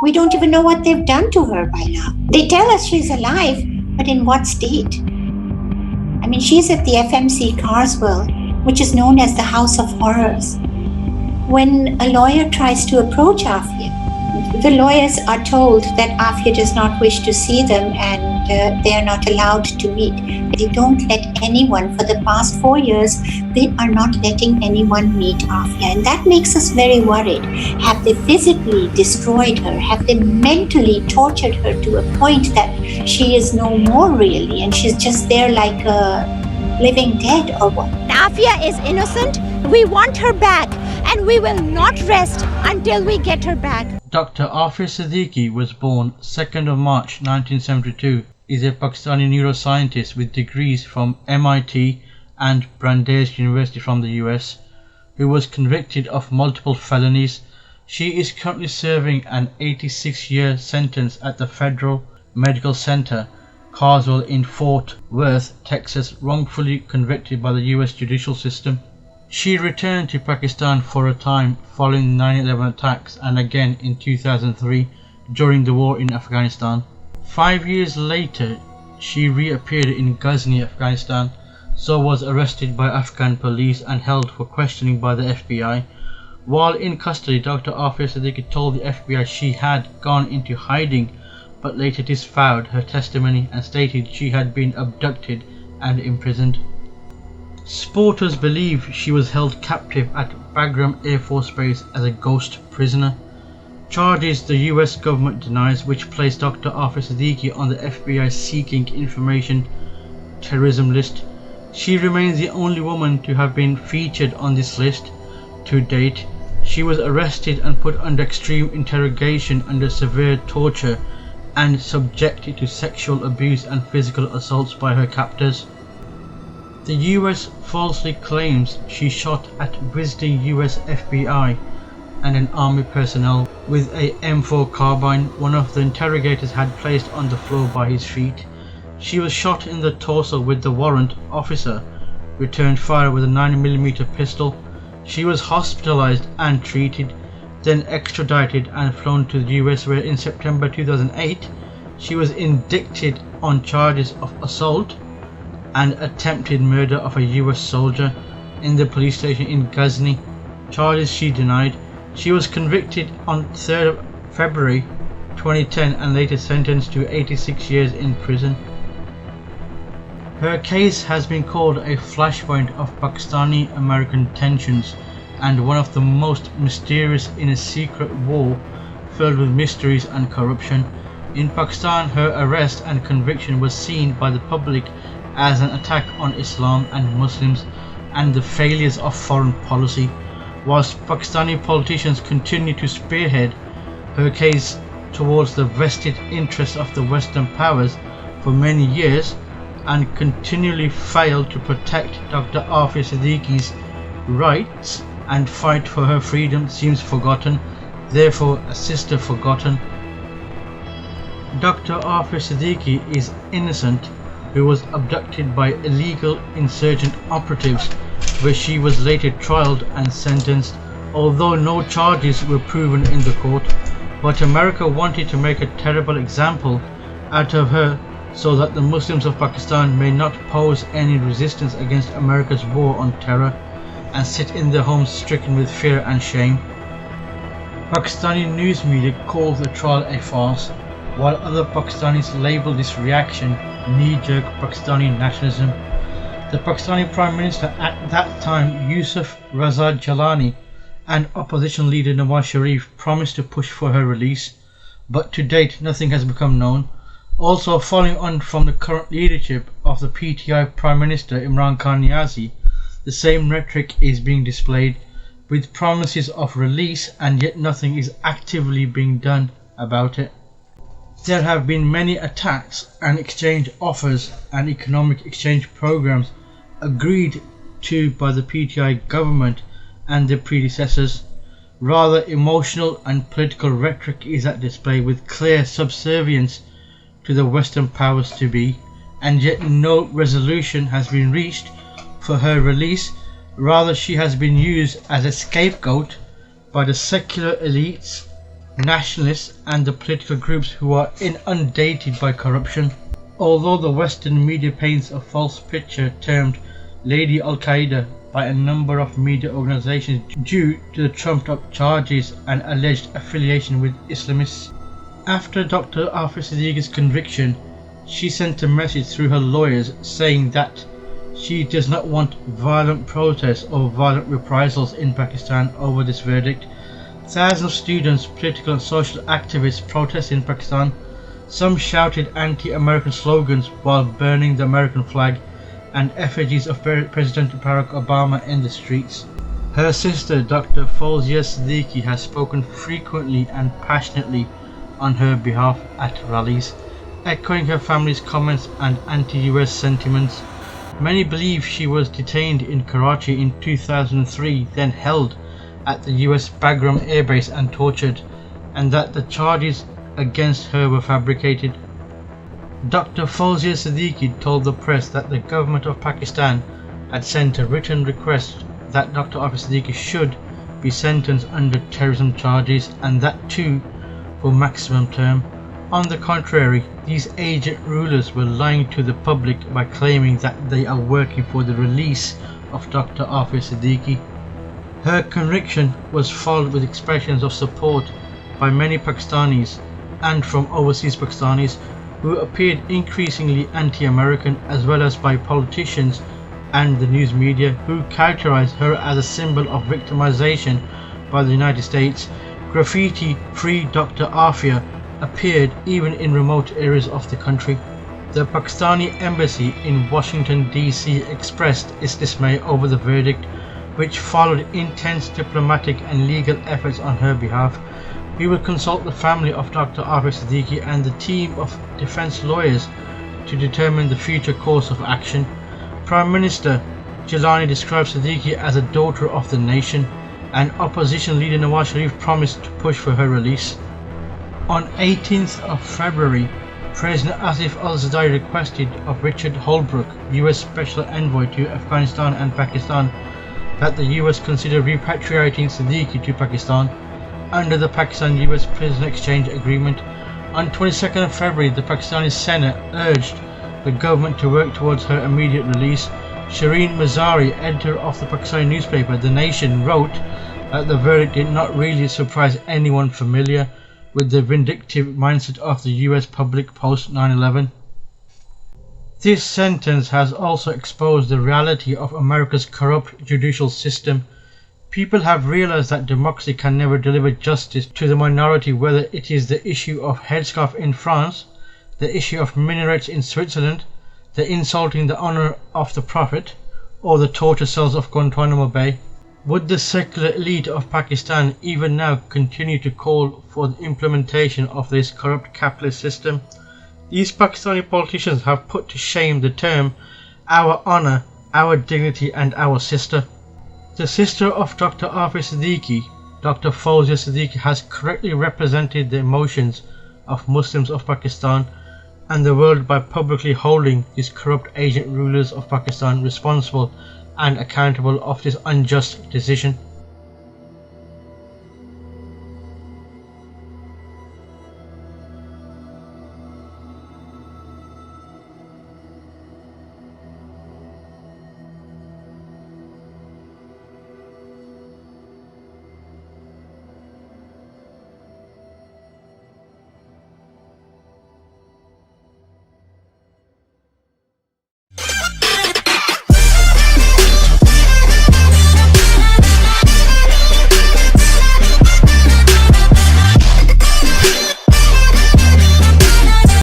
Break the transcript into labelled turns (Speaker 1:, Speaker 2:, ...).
Speaker 1: We don't even know what they've done to her by now. They tell us she's alive, but in what state? I mean, she's at the FMC Carswell, which is known as the House of Horrors. When a lawyer tries to approach Aafia, the lawyers are told that Aafia does not wish to see them and they are not allowed to meet. They don't let anyone, for the past 4 years, they are not letting anyone meet Aafia. And that makes us very worried. Have they physically destroyed her? Have they mentally tortured her to a point that she is no more really and she's just there like a living dead or what?
Speaker 2: Aafia is innocent. We want her back and we will not rest until we get her back.
Speaker 3: Dr. Aafia Siddiqui was born 2nd of March 1972, is a Pakistani neuroscientist with degrees from MIT and Brandeis University from the US, who was convicted of multiple felonies. She is currently serving an 86-year sentence at the Federal Medical Center, Carswell in Fort Worth, Texas, wrongfully convicted by the US judicial system. She returned to Pakistan for a time following the 9/11 attacks and again in 2003 during the war in Afghanistan. 5 years later, she reappeared in Ghazni, Afghanistan, so was arrested by Afghan police and held for questioning by the FBI. While in custody, Dr. Aafia Siddiqui told the FBI she had gone into hiding, but later disavowed her testimony and stated she had been abducted and imprisoned. Supporters believe she was held captive at Bagram Air Force Base as a ghost prisoner. Charges the US government denies, which placed Dr. Aafia Siddiqui on the FBI Seeking Information terrorism list. She remains the only woman to have been featured on this list to date. She was arrested and put under extreme interrogation under severe torture and subjected to sexual abuse and physical assaults by her captors. The US falsely claims she shot at visiting US FBI and an army personnel with a M4 carbine one of the interrogators had placed on the floor by his feet. She was shot in the torso with the warrant officer returned fire with a 9mm pistol. She was hospitalized and treated, then extradited and flown to the US, where in September 2008 she was indicted on charges of assault and attempted murder of a US soldier in the police station in Ghazni, charges she denied. She was convicted on 3rd of February 2010 and later sentenced to 86 years in prison. Her case has been called a flashpoint of Pakistani-American tensions and one of the most mysterious in a secret war filled with mysteries and corruption. In Pakistan, her arrest and conviction was seen by the public as an attack on Islam and Muslims and the failures of foreign policy. Whilst Pakistani politicians continue to spearhead her case towards the vested interests of the Western powers for many years and continually fail to protect Dr. Aafia Siddiqui's rights and fight for her freedom seems forgotten, therefore a sister forgotten. Dr. Aafia Siddiqui is innocent, who was abducted by illegal insurgent operatives, where she was later trialed and sentenced, although no charges were proven in the court. But America wanted to make a terrible example out of her so that the Muslims of Pakistan may not pose any resistance against America's war on terror and sit in their homes stricken with fear and shame. Pakistani news media calls the trial a farce, while other Pakistanis label this reaction knee-jerk Pakistani nationalism. The Pakistani Prime Minister at that time, Yusuf Raza Jalani, and opposition leader Nawaz Sharif promised to push for her release, but to date nothing has become known. Also, following on from the current leadership of the PTI Prime Minister Imran Khan Niazi, the same rhetoric is being displayed, with promises of release, and yet nothing is actively being done about it. There have been many attacks and exchange offers and economic exchange programs agreed to by the PTI government and their predecessors. Rather emotional and political rhetoric is at display, with clear subservience to the Western powers to be, and yet no resolution has been reached for her release. Rather, she has been used as a scapegoat by the secular elites nationalists and the political groups who are inundated by corruption. Although the Western media paints a false picture termed Lady Al-Qaeda by a number of media organizations due to the trumped-up charges and alleged affiliation with Islamists. After Dr. Aafia Siddiqui's conviction, she sent a message through her lawyers saying that she does not want violent protests or violent reprisals in Pakistan over this verdict. Thousands of students, political and social activists protested in Pakistan. Some shouted anti-American slogans while burning the American flag and effigies of President Barack Obama in the streets. Her sister, Dr. Aafia Siddiqui, has spoken frequently and passionately on her behalf at rallies, echoing her family's comments and anti-US sentiments. Many believe she was detained in Karachi in 2003, then held at the US Bagram Air Base and tortured, and that the charges against her were fabricated. Dr. Aafia Siddiqui told the press that the government of Pakistan had sent a written request that Dr. Aafia Siddiqui should be sentenced under terrorism charges, and that too for maximum term. On the contrary, these agent rulers were lying to the public by claiming that they are working for the release of Dr. Aafia Siddiqui. Her conviction was followed with expressions of support by many Pakistanis and from overseas Pakistanis who appeared increasingly anti-American, as well as by politicians and the news media who characterized her as a symbol of victimization by the United States. Graffiti "Free Dr. Aafia" appeared even in remote areas of the country. The Pakistani embassy in Washington DC expressed its dismay over the verdict, which followed intense diplomatic and legal efforts on her behalf. We will consult the family of Dr. Aafia Siddiqui and the team of defense lawyers to determine the future course of action. Prime Minister Gilani describes Siddiqui as a daughter of the nation, and opposition leader Nawaz Sharif promised to push for her release. On 18th of February, President Asif al-Zardari requested of Richard Holbrooke, US Special Envoy to Afghanistan and Pakistan, that the US consider repatriating Siddiqui to Pakistan under the Pakistan-US Prisoner Exchange Agreement. On 22nd of February, the Pakistani Senate urged the government to work towards her immediate release. Shireen Mazari, editor of the Pakistani newspaper The Nation, wrote that the verdict did not really surprise anyone familiar with the vindictive mindset of the US public post 9/11. This sentence has also exposed the reality of America's corrupt judicial system. People have realized that democracy can never deliver justice to the minority, whether it is the issue of headscarf in France, the issue of minarets in Switzerland, the insulting the honor of the Prophet, or the torture cells of Guantanamo Bay. Would the secular elite of Pakistan even now continue to call for the implementation of this corrupt capitalist system? These Pakistani politicians have put to shame the term "our honor, our dignity and our sister." The sister of Dr. Aafia Siddiqui, Dr. Aafia Siddiqui, has correctly represented the emotions of Muslims of Pakistan and the world by publicly holding these corrupt agent rulers of Pakistan responsible and accountable of this unjust decision.